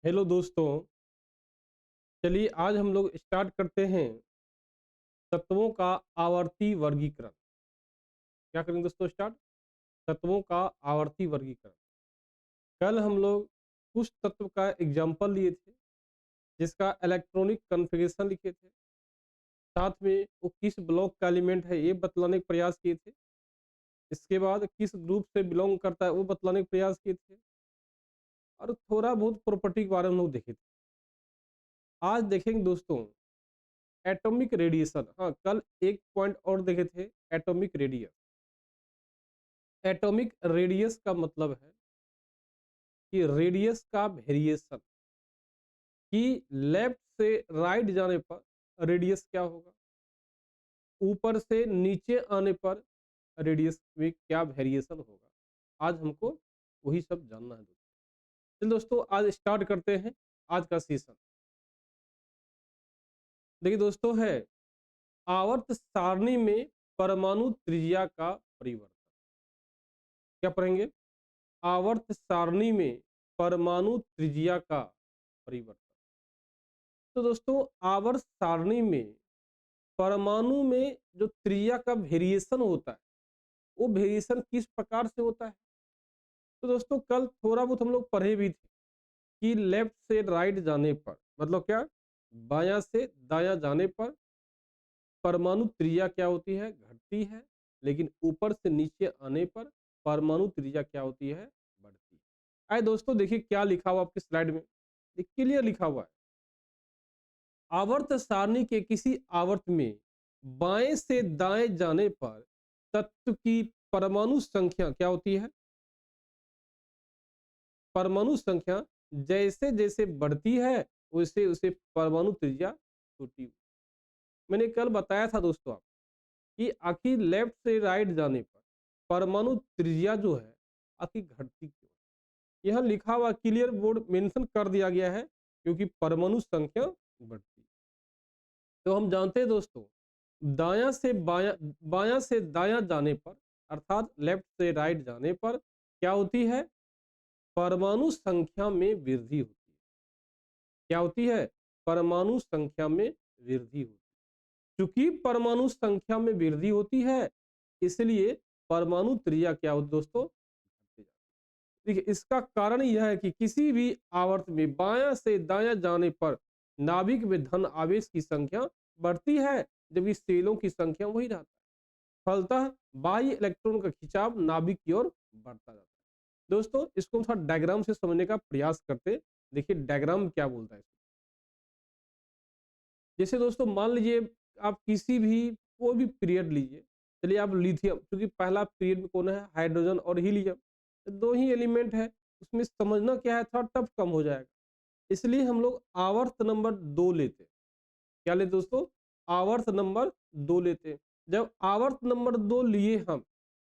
Hello दोस्तों। चलिए आज हम लोग स्टार्ट करते हैं तत्वों का आवर्ती वर्गीकरण। क्या करेंगे दोस्तों? स्टार्ट तत्वों का आवर्ती वर्गीकरण। कल हम लोग कुछ तत्व का एग्जाम्पल लिए थे जिसका इलेक्ट्रॉनिक कॉन्फ़िगरेशन लिखे थे, साथ में वो किस ब्लॉक का एलिमेंट है ये बतलाने का प्रयास किए थे। इसके बाद किस ग्रुप से बिलोंग करता है वो बतलाने का प्रयास किए थे और थोड़ा बहुत प्रॉपर्टी के बारे में हम लोग देखे थे। आज देखेंगे दोस्तों एटॉमिक रेडिएशन। हाँ, कल एक पॉइंट और देखे थे, एटॉमिक रेडियस। एटॉमिक रेडियस का मतलब है कि रेडियस का वेरिएशन, कि लेफ्ट से राइट जाने पर रेडियस क्या होगा, ऊपर से नीचे आने पर रेडियस में क्या वेरिएशन होगा। आज हमको वही सब जानना है दोस्तों। चलिए दोस्तों आज स्टार्ट करते हैं आज का सेशन। देखिए दोस्तों, है आवर्त सारणी में परमाणु त्रिज्या का परिवर्तन। क्या पढ़ेंगे? आवर्त सारणी में परमाणु त्रिज्या का परिवर्तन। तो दोस्तों आवर्त सारणी में परमाणु में जो त्रिज्या का वेरिएशन होता है वो वेरिएशन किस प्रकार से होता है। तो दोस्तों कल थोड़ा बहुत हम लोग पढ़े भी थे कि लेफ्ट से राइट जाने पर मतलब क्या, बायां से दायां जाने पर परमाणु त्रिज्या क्या होती है, घटती है। लेकिन ऊपर से नीचे आने पर परमाणु त्रिज्या क्या होती है, बढ़ती है। आए दोस्तों देखिए क्या लिखा हुआ आपके स्लाइड में, क्लियर लिखा हुआ है। आवर्त सारणी के किसी आवर्त में बाएं से दाएं जाने पर तत्व की परमाणु संख्या क्या होती है, परमाणु संख्या जैसे जैसे बढ़ती है वैसे उसे परमाणु त्रिज्या छोटी। मैंने कल बताया था दोस्तों आप कि आखिर लेफ्ट से राइट जाने पर परमाणु त्रिज्या जो है आखिर घटती क्यों है। यहाँ लिखा हुआ क्लियर बोर्ड मेंशन कर दिया गया है क्योंकि परमाणु संख्या बढ़ती है। तो हम जानते हैं दोस्तों, दायां से बायां, बायां से दायां जाने पर अर्थात लेफ्ट से राइट जाने पर क्या होती है, परमाणु संख्या में वृद्धि होती है। क्या होती है, परमाणु संख्या में वृद्धि होती है। चूंकि परमाणु संख्या में वृद्धि होती है इसलिए परमाणु त्रिज्या क्या होती है दोस्तों, बढ़ती जाती है। देखिए इसका कारण यह है कि किसी भी आवर्त में बायां से दायां जाने पर नाभिक में धन आवेश की संख्या बढ़ती है जबकि सेलों की संख्या वही रहता है। फलतः बाह्य इलेक्ट्रॉन का खिंचाव नाभिक की ओर बढ़ता जाता है। दोस्तों इसको हम थोड़ा डायग्राम से समझने का प्रयास करते। देखिए डायग्राम क्या बोलता है। जैसे दोस्तों मान लीजिए आप किसी भी कोई भी पीरियड लीजिए। चलिए आप लिथियम, क्योंकि पहला पीरियड में कौन है, हाइड्रोजन और हीलियम, तो दो ही एलिमेंट है, उसमें समझना क्या है थोड़ा टफ कम हो जाएगा। इसलिए हम लोग आवर्त नंबर 2 लेते हैं। क्या लेते दोस्तों, आवर्त नंबर 2 लेते हैं। जब आवर्त नंबर 2 लिए हम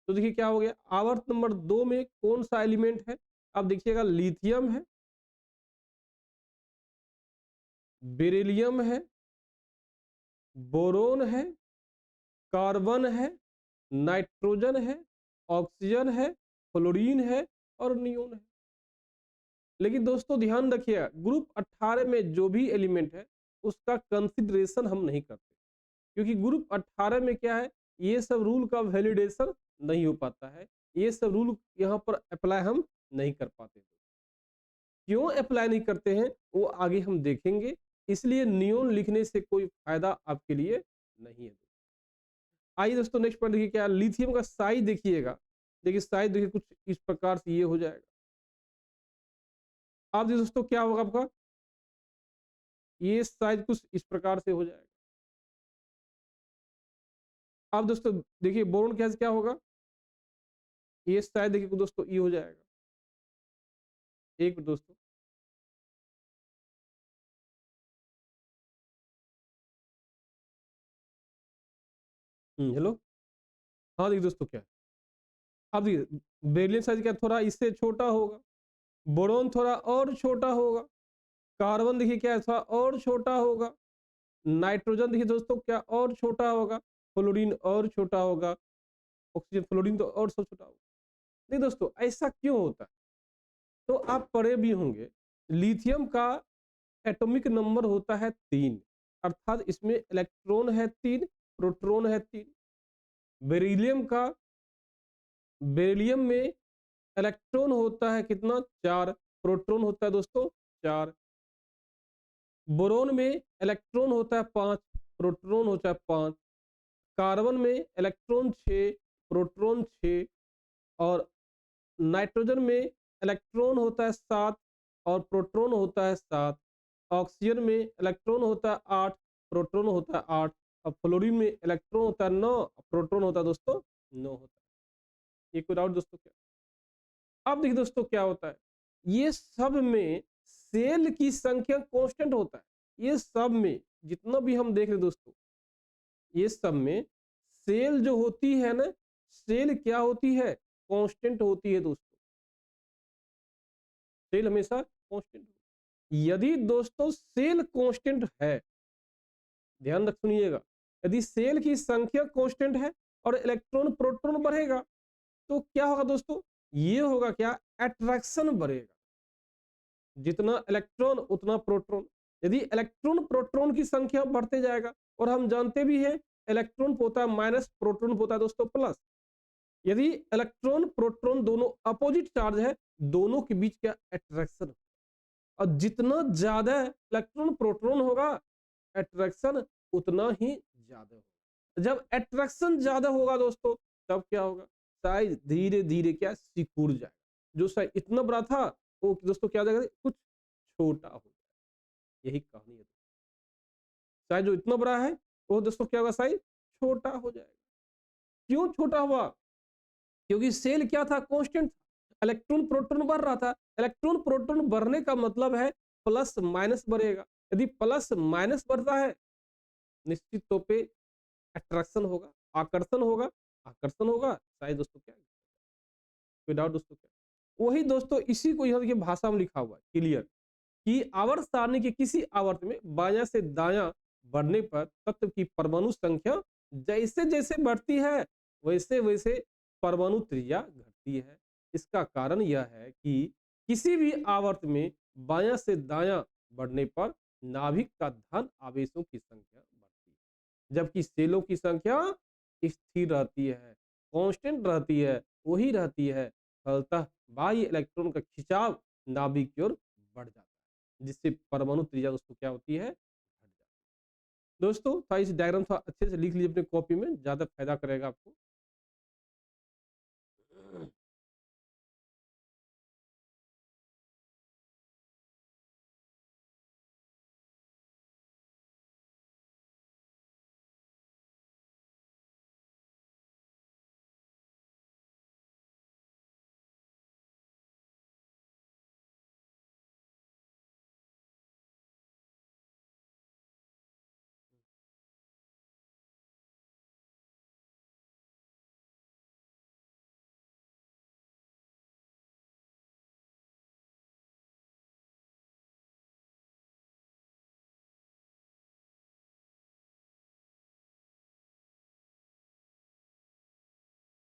तो देखिए क्या हो गया, आवर्त नंबर 2 में कौन सा एलिमेंट है, अब देखिएगा लिथियम है, बेरिलियम है, बोरोन है, कार्बन है, नाइट्रोजन है, ऑक्सीजन है, फ्लोरीन है और नियोन है। लेकिन दोस्तों ध्यान रखिएगा ग्रुप 18 में जो भी एलिमेंट है उसका कंसिडरेशन हम नहीं करते, क्योंकि ग्रुप 18 में क्या है, ये सब रूल का वैलिडेशन नहीं हो पाता है, ये सब रूल यहाँ पर अप्लाई हम नहीं कर पाते। क्यों अप्लाई नहीं करते हैं वो आगे हम देखेंगे। इसलिए नियोन लिखने से कोई फायदा आपके लिए नहीं है। आइए दोस्तों नेक्स्ट पॉइंट देखिए क्या, लिथियम का साइज देखिएगा। देखिए साइज देखिए कुछ इस प्रकार से ये हो जाएगा। आप देखिए दोस्तों क्या होगा आपका, ये साइज कुछ इस प्रकार से हो जाएगा। आप दोस्तों देखिए बोरोन गैस क्या होगा, ये साइज देखिए दोस्तों ये हो जाएगा। एक मिनट दोस्तों, हेलो। हाँ देखिए दोस्तों क्या है, अब देखिए बेरिलियम साइज क्या थोड़ा इससे छोटा होगा, बोरोन थोड़ा और छोटा होगा, कार्बन देखिए क्या है थोड़ा और छोटा होगा, नाइट्रोजन देखिए दोस्तों क्या और छोटा होगा, फ्लोरीन और छोटा होगा, ऑक्सीजन फ्लोरीन तो और सब छोटा होगा। नहीं दोस्तों ऐसा क्यों होता है, तो आप पढ़े भी होंगे लिथियम का एटॉमिक नंबर होता है 3, अर्थात इसमें इलेक्ट्रॉन है 3, प्रोटॉन है 3। बेरिलियम का बेरिलियम में इलेक्ट्रॉन होता है कितना, 4, प्रोटॉन होता है दोस्तों 4। बोरोन में इलेक्ट्रॉन होता है 5, प्रोटॉन होता है 5। कार्बन में इलेक्ट्रॉन 6, प्रोटॉन 6। और नाइट्रोजन में इलेक्ट्रॉन होता है 7 और प्रोटॉन होता है 7। ऑक्सीजन में इलेक्ट्रॉन होता है 8, प्रोटॉन होता है 8। और फ्लोरीन में इलेक्ट्रॉन होता है 9, प्रोटॉन होता है दोस्तों 9 होता है। ये कोई डाउट दोस्तों क्या? अब देखिए दोस्तों क्या होता है, ये सब में सेल की संख्या कांस्टेंट होता है। ये सब में जितना भी हम देख रहे हैं दोस्तों, ये सब में सेल जो होती है ना, सेल क्या होती है, कांस्टेंट होती है दोस्तों। सेल हमेशा कांस्टेंट। यदि दोस्तों सेल कांस्टेंट है, ध्यान रख सुनिएगा, यदि सेल की संख्या कांस्टेंट है और इलेक्ट्रॉन प्रोटॉन बढ़ेगा तो क्या होगा दोस्तों, ये होगा क्या, अट्रैक्शन बढ़ेगा। जितना इलेक्ट्रॉन उतना प्रोटॉन। यदि इलेक्ट्रॉन प्रोटॉन की संख्या बढ़ते जाएगा, और हम जानते भी हैं इलेक्ट्रॉन होता है माइनस, प्रोटॉन होता है दोस्तों प्लस। यदि इलेक्ट्रॉन प्रोटॉन दोनों अपोजिट चार्ज है, दोनों के बीच क्या, अट्रैक्शन। और जितना ज्यादा इलेक्ट्रॉन प्रोटॉन होगा, अट्रैक्शन उतना ही ज्यादा होगा। जब अट्रैक्शन ज्यादा होगा दोस्तों, तब क्या होगा, साइज धीरे धीरे क्या, सिकुड़ जाएगा। जो साइज इतना बड़ा था वो दोस्तों क्या हो जाएगा, कुछ छोटा हो जाएगा। यही कहानी है। साइज जो इतना बड़ा है वो दोस्तों क्या होगा, साइज छोटा हो जाएगा। क्यों छोटा हुआ, क्योंकि सेल क्या था, कांस्टेंट। इलेक्ट्रॉन प्रोटॉन बढ़ रहा था। इलेक्ट्रॉन प्रोटॉन बढ़ने का मतलब है प्लस माइनस बढ़ेगा। यदि प्लस माइनस बढ़ता है, निश्चित तौर पे अट्रैक्शन होगा, आकर्षण होगा। आकर्षण होगा, शायद दोस्तों क्या, कोई डाउट दोस्तों क्या? वही दोस्तों, इसी को यहाँ की भाषा में लिखा हुआ है क्लियर, कि आवर्त सारणी के किसी आवर्त में बायां से दायां बढ़ने पर तत्व की परमाणु संख्या जैसे जैसे बढ़ती है, वैसे वैसे परमाणु त्रिज्या घटती है। इसका कारण यह है कि किसी भी आवर्त में बायां से दायां बढ़ने पर नाभिक का धन आवेशों की संख्या बढ़ती है, जबकि सेलों की संख्या स्थिर रहती है, कांस्टेंट रहती है, वही रहती है। फलतः बाह्य इलेक्ट्रॉन का खिंचाव नाभिक की ओर बढ़ जाता है, जिससे परमाणु त्रिज्या दोस्तों क्या होती है, घट जाती है। दोस्तों था इस डायग्राम थोड़ा अच्छे से लिख लीजिए अपने कॉपी में, ज्यादा फायदा करेगा आपको।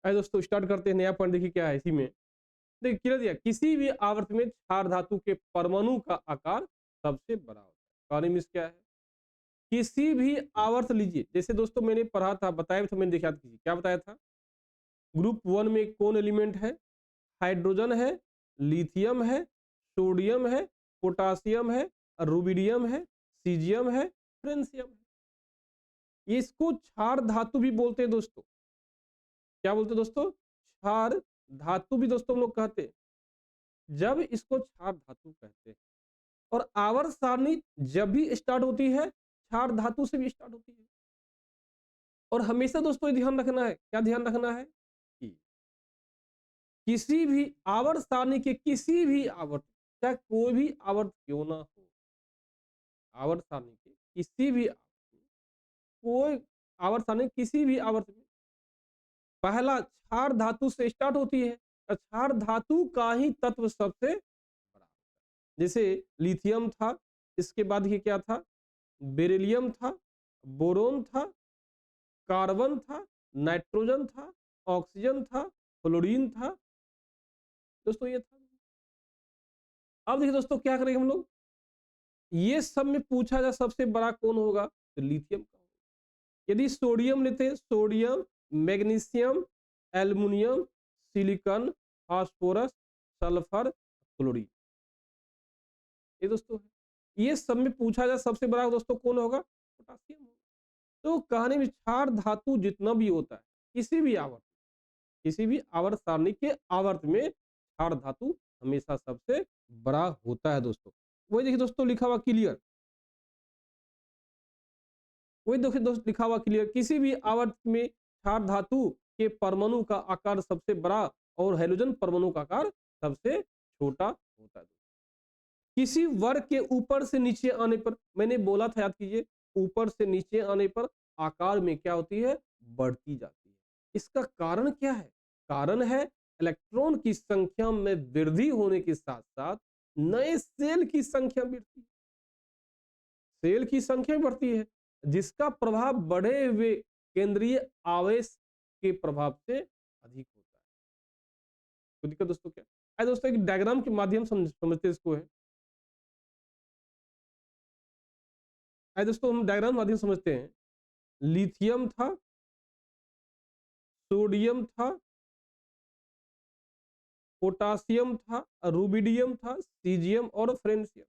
आइए दोस्तों स्टार्ट करते हैं, नया पॉइंट देखिए क्या है इसी में। देखिए क्लियर दिया, किसी भी आवर्त में क्षार धातु के परमाणु का आकार सबसे बड़ा होता है। कहानी में क्या है, किसी भी आवर्त लीजिए, जैसे दोस्तों मैंने पढ़ा था, बताया था, मैंने देखा कीजिए क्या बताया था। ग्रुप वन में कौन एलिमेंट है, हाइड्रोजन है, लिथियम है, सोडियम है, पोटासियम है, रुबिडियम है, सीजियम है, फ्रेंसियम है। ये इसको क्षार धातु भी बोलते हैं दोस्तों। क्या बोलते हैं दोस्तों, क्षार धातु भी दोस्तों हम लोग कहते हैं। जब इसको क्षार धातु कहते हैं, और आवर्त सारणी जब भी स्टार्ट होती है, क्षार धातु से भी स्टार्ट होती है। और हमेशा दोस्तों ये ध्यान रखना है, क्या ध्यान रखना है, कि किसी भी आवर्त सारणी के किसी भी आवर्त, चाहे कोई भी आवर्त क्यों ना हो, आवर्त सारणी के किसी भी कोई आवर्त सारणी किसी भी आवर्त में पहला क्षार धातु से स्टार्ट होती है। और क्षार धातु का ही तत्व सबसे बड़ा होता है। जैसे लिथियम था, इसके बाद ये क्या था, बेरिलियम था, बोरोन था, कार्बन था, नाइट्रोजन था, ऑक्सीजन था, फ्लोरीन था। दोस्तों ये था। अब देखिए दोस्तों क्या करेंगे हम लोग, ये सब में पूछा जाए सबसे बड़ा कौन होगा, तो लिथियम का होगा। यदि सोडियम लेते, sodium, magnesium, aluminium, silicon, phosphorus, sulphur, chlorine, ये दोस्तों है। ये सब में पूछा जाए सबसे बड़ा दोस्तों कौन होगा, पोटासियम होगा। तो कहने में क्षार धातु जितना भी होता है, किसी भी आवर्त, किसी भी आवर्त सारणी के आवर्त में क्षार धातु हमेशा सबसे बड़ा होता है दोस्तों। वही देखिए दोस्तों लिखा हुआ क्लियर, वही देखिए दोस्त लिखा हुआ क्लियर, किसी भी आवर्त में क्षार धातु के परमाणु का आकार सबसे बड़ा और हाइड्रोजन परमाणु का आकार सबसे छोटा होता है। किसी वर्ग के ऊपर से नीचे आने पर, मैंने बोला था याद कीजिए, ऊपर से नीचे आने पर आकार में क्या होती है, बढ़ती जाती है। इसका कारण क्या है, कारण है इलेक्ट्रॉन की संख्या में वृद्धि होने के साथ साथ नए सेल की संख्या बढ़ती है, सेल की संख्या बढ़ती है, जिसका प्रभाव बढ़े हुए केंद्रीय आवेश के प्रभाव से अधिक होता है। तो दिक्कत दोस्तों क्या है, दोस्तों एक डायग्राम के माध्यम से समझते इसको है। आइए दोस्तों हम डायग्राम माध्यम समझते हैं। लिथियम था, सोडियम था, पोटासियम था, रुबिडियम था, सीजियम और फ्रेंसियम।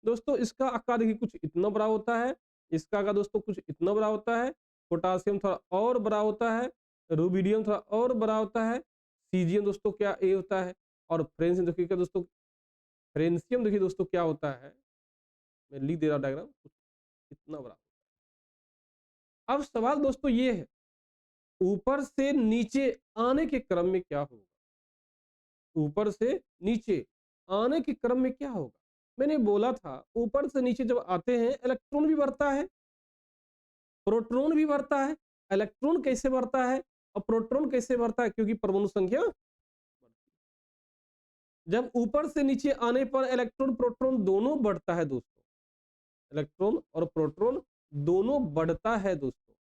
दोस्तों इसका आकार देखिए कुछ इतना बड़ा होता है, इसका आकार दोस्तों कुछ इतना बड़ा होता है, पोटासियम थोड़ा और बड़ा होता है, रुबिडियम थोड़ा और बड़ा होता है, सीजियम दोस्तों क्या ये होता है, और फ्रेंसियम देखिए क्या दोस्तों, फ्रेंसियम देखिए दोस्तों क्या होता है, मैं लिख दे रहा हूं डायग्राम, कुछ इतना बड़ा। अब सवाल दोस्तों ये है, ऊपर से नीचे आने के क्रम में क्या होगा, ऊपर से नीचे आने के क्रम में क्या होगा। मैंने बोला था ऊपर से नीचे जब आते हैं इलेक्ट्रॉन भी बढ़ता है, प्रोटॉन भी बढ़ता है। इलेक्ट्रॉन कैसे बढ़ता है और प्रोटॉन कैसे बढ़ता है, क्योंकि परमाणु संख्या बढ़ती है। जब ऊपर से नीचे आने पर इलेक्ट्रॉन प्रोटॉन दोनों बढ़ता है दोस्तों, इलेक्ट्रॉन और प्रोटॉन दोनों बढ़ता है दोस्तों,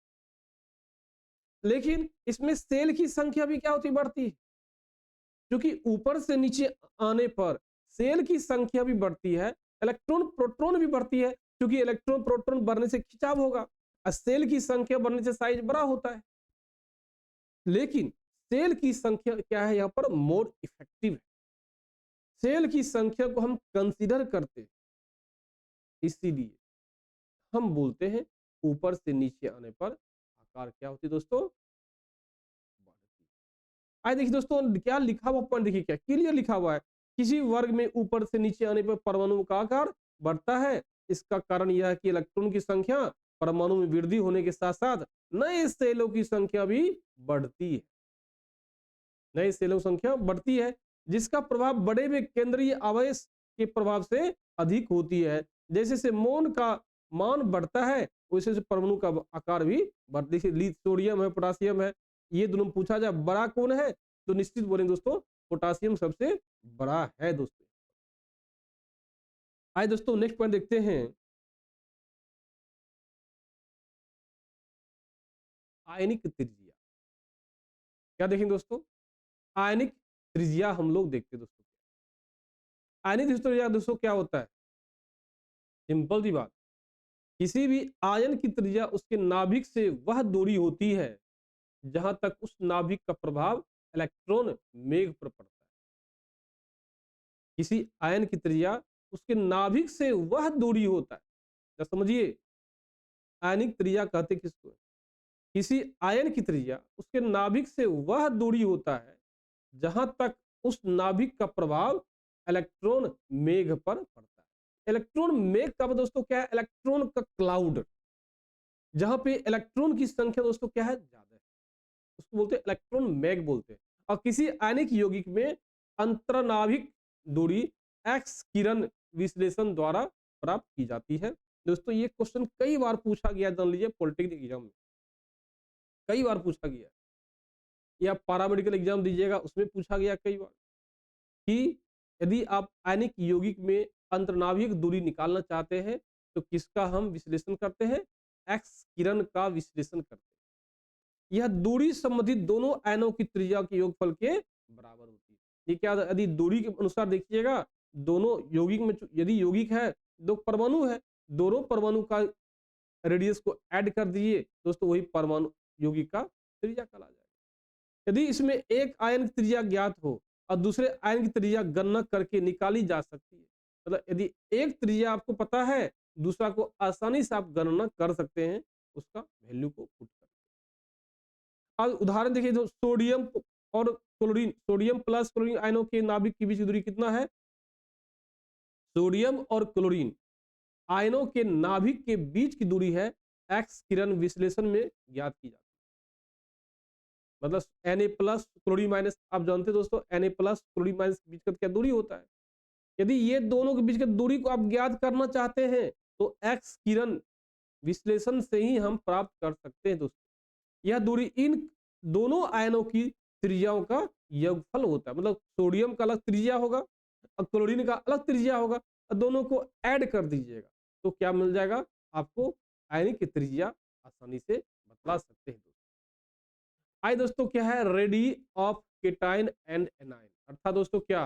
लेकिन इसमें सेल की संख्या भी क्या होती, बढ़ती है। क्योंकि ऊपर से नीचे आने पर सेल की संख्या भी बढ़ती है, इलेक्ट्रॉन प्रोटॉन भी बढ़ती है, क्योंकि इलेक्ट्रॉन प्रोटॉन बढ़ने से खिंचाव होगा और सेल की संख्या बढ़ने से साइज बड़ा होता है। लेकिन सेल की संख्या क्या है, यहाँ पर मोर इफेक्टिव है, सेल की संख्या को हम कंसीडर करते हैं, इसीलिए हम बोलते हैं ऊपर से नीचे आने पर आकार क्या होती है दोस्तों, बढ़ती है। आइए देखिए दोस्तों क्या लिखा हुआ पॉइंट, देखिए क्या क्लियर लिखा हुआ है, किसी वर्ग में ऊपर से नीचे आने पर परमाणु का आकार बढ़ता है। इसका कारण यह है कि इलेक्ट्रॉन की संख्या परमाणु में वृद्धि होने के साथ साथ नए सेलों की संख्या भी बढ़ती है, नए सेलों की संख्या बढ़ती है, जिसका प्रभाव बड़े में केंद्रीय आवेश के प्रभाव से अधिक होती है। जैसे से मोन का मान बढ़ता है वैसे से परमाणु का आकार भी बढ़ती है। जैसे सोडियम है, पोटासियम है, ये दोनों पूछा जाए बड़ा कौन है, तो निश्चित बोलेंगे दोस्तों पोटासियम सबसे बड़ा है दोस्तों। आइए दोस्तों नेक्स्ट पॉइंट देखते हैं, आयनिक त्रिज्या। क्या देखेंगे दोस्तों, आयनिक त्रिज्या हम लोग देखते हैं दोस्तों। आयनिक त्रिज्या दोस्तों क्या होता है, सिंपल सी बात, किसी भी आयन की त्रिज्या उसके नाभिक से वह दूरी होती है जहां तक उस नाभिक का प्रभाव इलेक्ट्रॉन मेघ पर पड़ता है। किसी आयन की त्रिज्या उसके नाभिक से वह दूरी होता है, क्या समझिए, आयनिक त्रिज्या कहते किसको है? किसी आयन की त्रिज्या उसके नाभिक से वह दूरी होता है जहां तक उस नाभिक का प्रभाव इलेक्ट्रॉन मेघ पर पड़ता है। इलेक्ट्रॉन मेघ का दोस्तों क्या है, इलेक्ट्रॉन का क्लाउड, जहां पे इलेक्ट्रॉन की संख्या दोस्तों क्या है, ज्यादा है, उसको बोलते हैं इलेक्ट्रॉन मैग बोलते हैं। और किसी आयनिक यौगिक में अंतरनाभिक दूरी एक्स किरण विश्लेषण द्वारा प्राप्त की जाती है। दोस्तों ये क्वेश्चन कई बार पूछा गया, जान लीजिए पॉलिटेक्निक एग्जाम में कई बार पूछा गया, या पैरामेडिकल एग्जाम दीजिएगा उसमें पूछा गया कई बार, कि यदि आप आयनिक यौगिक में अंतर्नाभिक दूरी निकालना चाहते हैं तो किसका हम विश्लेषण करते हैं, एक्स किरण का विश्लेषण करते हैं। यह दूरी संबंधित दोनों आयनों की त्रिज्या के योगफल के बराबर होती है। ये क्या, यदि दूरी के अनुसार देखिएगा दोनों यौगिक में यदि यौगिक है, दो परमाणु है, दोनों परमाणु का रेडियस को ऐड कर दीजिए दोस्तों, वही परमाणु यौगिक का त्रिज्या कहला जाएगा। यदि इसमें एक आयन की त्रिज्या ज्ञात हो और दूसरे आयन की त्रिज्या गणना करके निकाली जा सकती है, मतलब यदि एक त्रिज्या आपको पता है, दूसरा को आसानी से आप गणना कर सकते हैं, उसका वैल्यू को पुट कर। अब उदाहरण देखिए, जो सोडियम और क्लोरीन, सोडियम प्लस क्लोरीन आयनों के नाभिक के बीच की दूरी कितना है? सोडियम और क्लोरीन आयनों के नाभिक के बीच की दूरी है एक्स किरण विश्लेषण में ज्ञात की जाती है। मतलब Na प्लस क्लोरीन माइनस, आप जानते हैं दोस्तों Na प्लस क्लोरीन माइनस के बीच का क्या दूरी होता है। यदि ये दोनों के बीच की दूरी को आप ज्ञात करना चाहते हैं तो एक्स किरण विश्लेषण से ही हम प्राप्त कर सकते हैं दोस्तों। यह दूरी इन दोनों आयनों की त्रिज्याओं का योगफल होता है। मतलब सोडियम का अलग त्रिज्या होगा और क्लोरीन का अलग त्रिज्या होगा, और दोनों को ऐड कर दीजिएगा तो क्या मिल जाएगा आपको? आयनिक की त्रिज्या आसानी से बतला सकते हैं। आइए दोस्तों, क्या है ready of cation and anion, अर्थात दोस्तों क्या,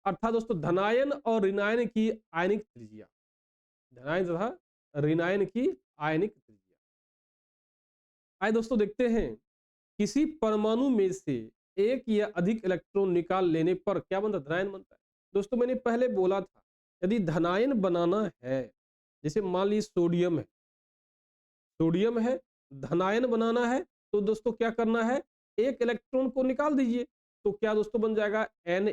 अर्थात दोस्तों धनायन और ऋणायन की आयनिक त्रिज्या, धनायन तथा ऋणायन की आयनिक त्रिज्या। आइए दोस्तों देखते हैं, किसी परमाणु में से एक या अधिक इलेक्ट्रॉन निकाल लेने पर क्या बनता है? धनायन बनता है। दोस्तों मैंने पहले बोला था, यदि धनायन बनाना है, जैसे मान लीजिए सोडियम है, सोडियम है, धनायन बनाना है तो दोस्तों क्या करना है? एक इलेक्ट्रॉन को निकाल दीजिए, तो क्या दोस्तों बन जाएगा? Na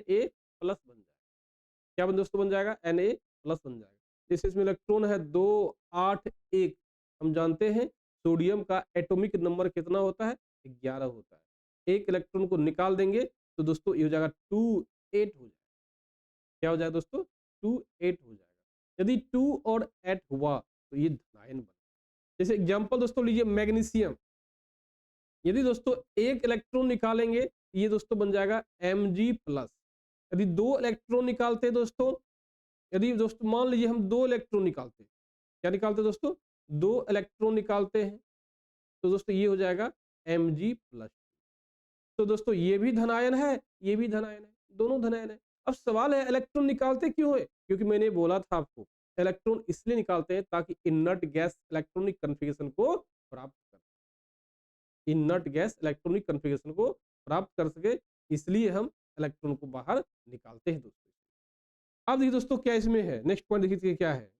प्लस बन जाएगा। क्या बन दोस्तों बन जाएगा? Na प्लस बन जाएगा। जैसे इसमें इलेक्ट्रॉन है 2 8 1, हम जानते हैं सोडियम का एटॉमिक नंबर कितना होता है? 11 होता है। एक इलेक्ट्रॉन को निकाल देंगे तो दोस्तों ये हो जाएगा 2 8 हो जाएगा। क्या हो जाएगा दोस्तों? 2 8 हो जाएगा। यदि 2 और 8 हुआ तो ये धनायन बना। जैसे एग्जांपल दोस्तों लीजिए मैग्नीशियम, यदि दोस्तों एक इलेक्ट्रॉन निकालेंगे, ये दोस्तों बन जाएगा Mg प्लस। यदि दो इलेक्ट्रॉन निकालते हैं दोस्तों, यदि दोस्तों मान लीजिए हम दो इलेक्ट्रॉन निकालते हैं, क्या निकालते हैं दोस्तों? दो इलेक्ट्रॉन निकालते हैं तो दोस्तों ये हो जाएगा Mg प्लस। तो दोस्तों ये भी धनायन है, ये भी धनायन है, दोनों धनायन है। अब सवाल है इलेक्ट्रॉन निकालते क्यों है? क्योंकि मैंने बोला था आपको, इलेक्ट्रॉन इसलिए निकालते हैं ताकि इनर्ट गैस इलेक्ट्रॉनिक कन्फिगरेशन को प्राप्त कर, इनर्ट गैस इलेक्ट्रॉनिक कन्फिगरेशन को प्राप्त कर सके, इसलिए हम इलेक्ट्रॉन को बाहर निकालते हैं दोस्तों। अब देखिए दोस्तों क्या इसमें है, नेक्स्ट पॉइंट देखिए क्या है।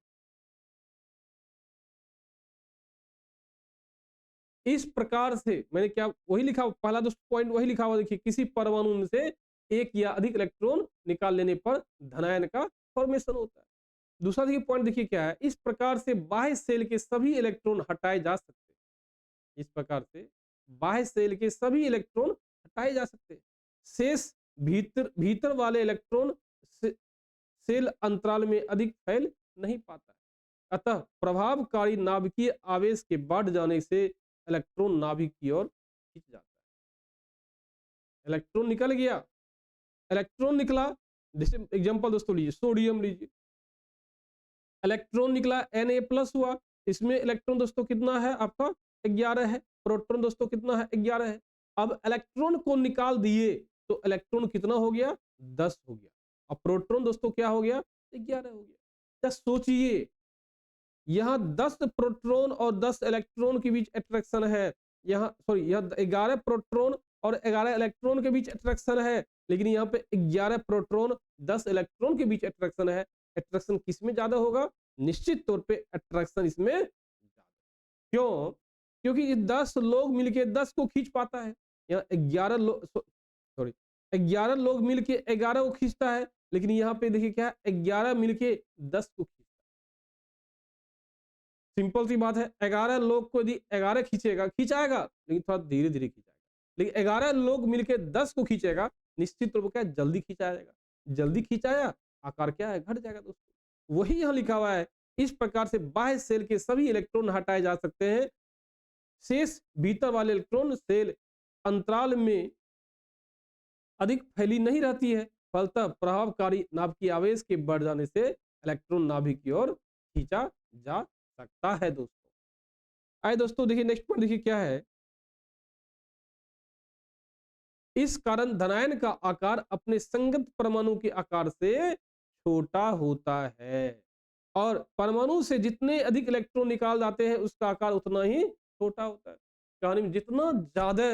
इस प्रकार से मैंने क्या वही लिखा, पहला दोस्तों पॉइंट वही लिखा हुआ, देखिए किसी परमाणु में से एक या अधिक इलेक्ट्रॉन निकाल लेने पर धनायन का फॉर्मेशन होता है। दूसरा देखिए पॉइंट देखिए क्या है, इस प्रकार से बाह्य सेल के सभी इलेक्ट्रॉन हटाए जा सकते हैं। इस प्रकार से बाह्य सेल के सभी इलेक्ट्रॉन हटाए जा सकते हैं। शेष भीतर भीतर वाले इलेक्ट्रॉन से, सेल अंतराल में अधिक फैल नहीं पाता है। अतः प्रभावकारी नाभिकीय आवेश के बढ़ जाने से इलेक्ट्रॉन नाभिक की ओर खिंच जाता है। इलेक्ट्रॉन निकल गया, इलेक्ट्रॉन निकला, जैसे एग्जांपल दोस्तों लीजिए सोडियम लीजिए, इलेक्ट्रॉन निकला Na प्लस हुआ, इसमें इलेक्ट्रॉन दोस्तों कितना है आपका? 11 है। प्रोटॉन दोस्तों कितना है? 11 है। अब इलेक्ट्रॉन को निकाल दिए तो इलेक्ट्रॉन कितना हो गया? 10 हो गया। अब प्रोटॉन दोस्तों क्या हो गया? 11 हो गया। क्या सोचिए, यहाँ 10 प्रोटॉन और 10 इलेक्ट्रॉन के बीच अट्रैक्शन है, यहाँ सॉरी यहाँ 11 प्रोटॉन और 11 इलेक्ट्रॉन के बीच अट्रैक्शन है, लेकिन यहाँ पे 11 प्रोटॉन 10 इलेक्ट्रॉन के बीच अट्रैक्शन है। अट्रैक्शन किस में ज्यादा होगा? निश्चित तौर पे अट्रैक्शन इसमें ज्यादा। क्यों? क्योंकि ये 10 लोग मिलके 10 को खींच पाता है, यहाँ 11 लोग सॉरी 11 लोग मिलके 11 को खींचता है, लेकिन यहाँ पे देखिए क्या है, 11 मिलके 10 को खींचता है। सिंपल सी बात है, 11 लोग को यदि 11 खींचेगा, खींचाएगा लेकिन थोड़ा धीरे धीरे खींचाएगा, लेकिन 11 लोग मिलके 10 को खींचेगा, निश्चित रूप से क्या जल्दी खींचाया जाएगा। जल्दी खींचाया, आकार क्या है? घट जाएगा दोस्तों। वही यहाँ लिखा हुआ है, इस प्रकार से बाह्य सेल के सभी इलेक्ट्रॉन हटाए जा सकते हैं। शेष भीतर वाले इलेक्ट्रॉन सेल अंतराल में अधिक फैली नहीं रहती है, फलतः प्रभावकारी नाभिकीय आवेश के बढ़ जाने से इलेक्ट्रॉन नाभिक की ओर खींचा जा सकता है दोस्तों। आइए दोस्तों देखिए नेक्स्ट पॉइंट देखिए क्या है। इस कारण धनायन का आकार अपने संगत परमाणु के आकार से छोटा होता है और परमाणु से जितने अधिक इलेक्ट्रॉन निकाल जाते हैं उसका आकार उतना ही छोटा होता है। कहानी में जितना ज्यादा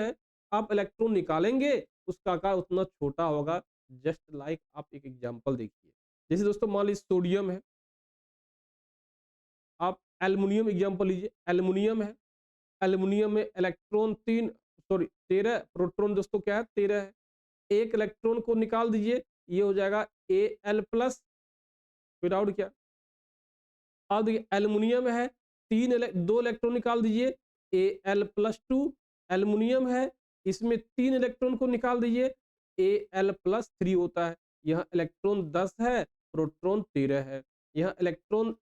आप इलेक्ट्रॉन निकालेंगे उसका आकार उतना छोटा होगा। जस्ट लाइक आप एक एग्जांपल देखिए, जैसे दोस्तों मान लीजिए सोडियम है, आप एल्युमिनियम एग्जांपल लीजिए। एल्युमिनियम है, एल्युमिनियम में इलेक्ट्रॉन 13 प्रोटॉन दोस्तों क्या है 13 है। एक इलेक्ट्रॉन को निकाल दीजिए, ये हो जाएगा Al+ विदाउट क्या। अब देखिए एल्युमिनियम है, दो इलेक्ट्रॉन निकाल दीजिए Al+2। एल्युमिनियम है, इसमें 3 इलेक्ट्रॉन को निकाल दीजिए Al+3 होता है। यहाँ इलेक्ट्रॉन 10 है, प्रोटॉन 13 है। यहाँ इलेक्ट्रॉन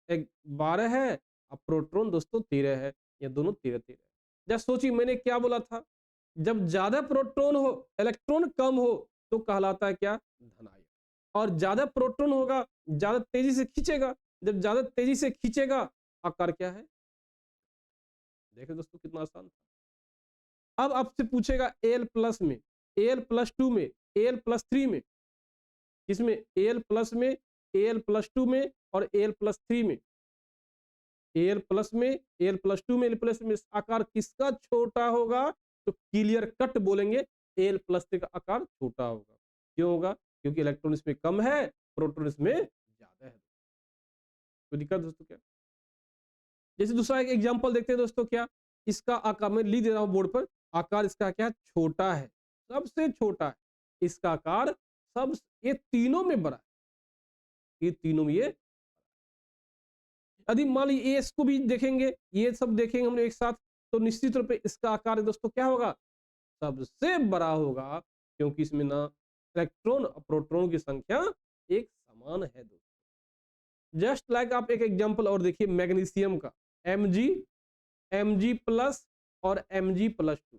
12 है और प्रोटॉन दोस्तों 13 है। ये दोनों 13-13 है। जब सोचिए मैंने क्या बोला था, जब ज्यादा प्रोटॉन हो इलेक्ट्रॉन कम हो तो कहलाता है क्या, धन आयन। और ज्यादा प्रोटॉन होगा ज्यादा तेजी से खींचेगा, जब ज्यादा तेजी से खींचेगा आकार क्या है। देखें दोस्तों कितना आसान था। अब आपसे पूछेगा Al+ में, Al+2 में, Al+3 में, किसमें Al+ में, Al+2 में और Al+3 में। Al+ में, Al+2 में, Al+ में आकार किसका छोटा होगा, तो क्लियर कट बोलेंगे Al+ का आकार छोटा होगा। क्यों होगा, क्योंकि इलेक्ट्रॉन इसमें कम है, प्रोटॉन इसमें ज्यादा है। तो दिक्कत दोस्तों क्या, जैसे दूसरा एक एग्जांपल देखते हैं दोस्तों, क्या इसका आकार मैं लिख दे रहा हूं बोर्ड पर, आकार इसका क्या छोटा है, सबसे छोटा है। इसका आकार सब ये तीनों में बड़ा है, ये तीनों में ये। यदि मान लीजिए इसको भी देखेंगे, ये सब देखेंगे हम लोग एक साथ, तो निश्चित रूप से इसका आकार दोस्तों क्या होगा, सबसे बड़ा होगा, क्योंकि इसमें ना इलेक्ट्रॉन और प्रोटॉन की संख्या एक समान है दोस्तों। जस्ट लाइक आप एक एग्जांपल और देखिए मैग्नीशियम का, Mg, Mg+ और Mg+2।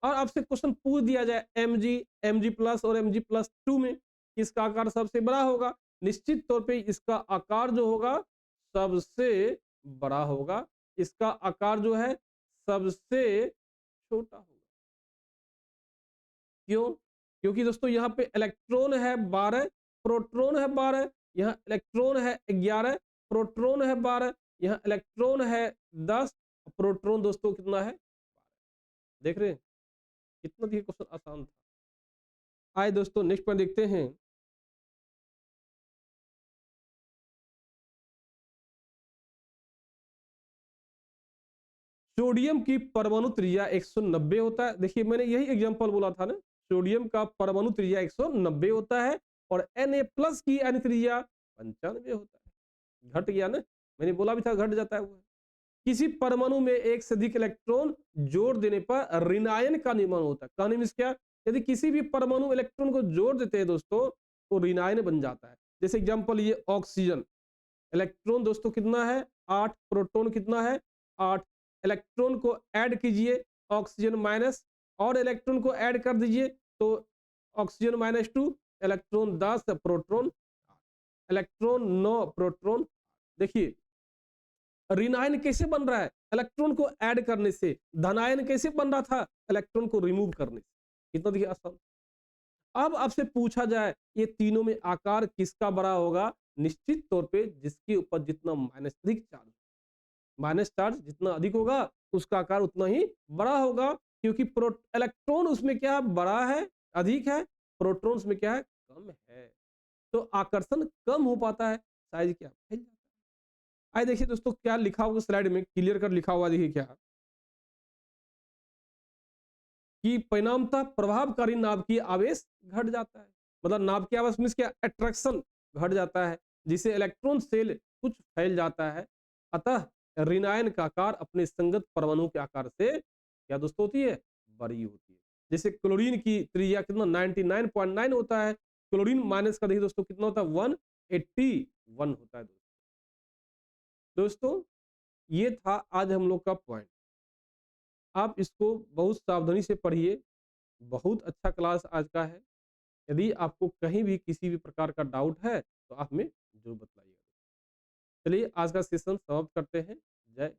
और आपसे क्वेश्चन पूछ दिया जाए Mg, Mg+ और Mg+2 में किसका आकार सबसे बड़ा होगा, निश्चित तौर पे इसका आकार जो होगा सबसे बड़ा होगा, इसका आकार जो है सबसे छोटा होगा। क्यों, क्योंकि दोस्तों यहाँ पे इलेक्ट्रॉन है 12, प्रोटॉन है 12, यहाँ इलेक्ट्रॉन है 11, प्रोटॉन है 12, यहाँ इलेक्ट्रॉन है 10, प्रोटॉन दोस्तों कितना है 12। देख रहे हैं कितना भी क्वेश्चन आसान था। आए दोस्तों नेक्स्ट पर देखते हैं, सोडियम की परमाणु त्रिज्या 190 होता है। देखिए मैंने यही एग्जांपल बोला था ना, सोडियम का परमाणु त्रिज्या 190 होता है और Na+ की यानी त्रिज्या 95 होता है। घट गया ना, मैंने बोला भी था घट जाता है वो। किसी परमाणु में एक से अधिक इलेक्ट्रॉन जोड़ देने पर ऋण आयन का निर्माण होता है। कहने में क्या, यदि किसी भी परमाणु इलेक्ट्रॉन को जोड़ देते हैं दोस्तों तो ऋण आयन बन जाता है। जैसे एग्जांपल ये ऑक्सीजन, इलेक्ट्रॉन दोस्तों कितना है 8, प्रोटॉन कितना है 8। इलेक्ट्रॉन को ऐड कीजिए, ऑक्सीजन माइनस, और इलेक्ट्रॉन को ऐड कर दीजिए तो oxygen -2, electron 10, proton, electron 9, proton. देखिए ऋण आयन कैसे बन रहा है, इलेक्ट्रॉन को ऐड करने से। धन आयन कैसे बन रहा था, इलेक्ट्रॉन को रिमूव करने से। कितना देखिए आसान। अब आपसे पूछा जाए ये तीनों में आकार किसका बड़ा होगा, निश्चित तौर पे जिसके ऊपर जितना माइनस अधिक चार्ज, माइनस चार्ज जितना अधिक होगा उसका आकार उतना ही बड़ा होगा, क्योंकि इलेक्ट्रॉन उसमें क्या बड़ा है, अधिक है, प्रोटॉन उसमें क्या है कम है, तो आकर्षण कम हो पाता है, साइज क्या फैल जाता है। आइए देखिए दोस्तों क्या लिखा हुआ स्लाइड में, क्लियर कर लिखा हुआ देखिए क्या, कि परिणामतः प्रभावकारी नाभिकीय आवेश घट जाता है। मतलब नाभिकीय आवेश मींस क्या, अट्रैक्शन घट जाता है, जिससे इलेक्ट्रॉन शेल कुछ फैल जाता है। अतः ऋण आयन का आकार अपने संगत परमाणु के आकार से क्या दोस्तों होती है, बड़ी होती है। जैसे क्लोरीन की त्रिज्या कितना 99.9 होता है, क्लोरीन माइनस का देखिए दोस्तों कितना होता है 181 होता है। दोस्तों ये था आज हम लोग का पॉइंट, आप इसको बहुत सावधानी से पढ़िए। बहुत अच्छा क्लास आज का है। यदि आपको कहीं भी किसी भी प्रकार का डाउट है तो आप हमें जरूर बताइएगा। चलिए आज का सेशन समाप्त करते हैं। जय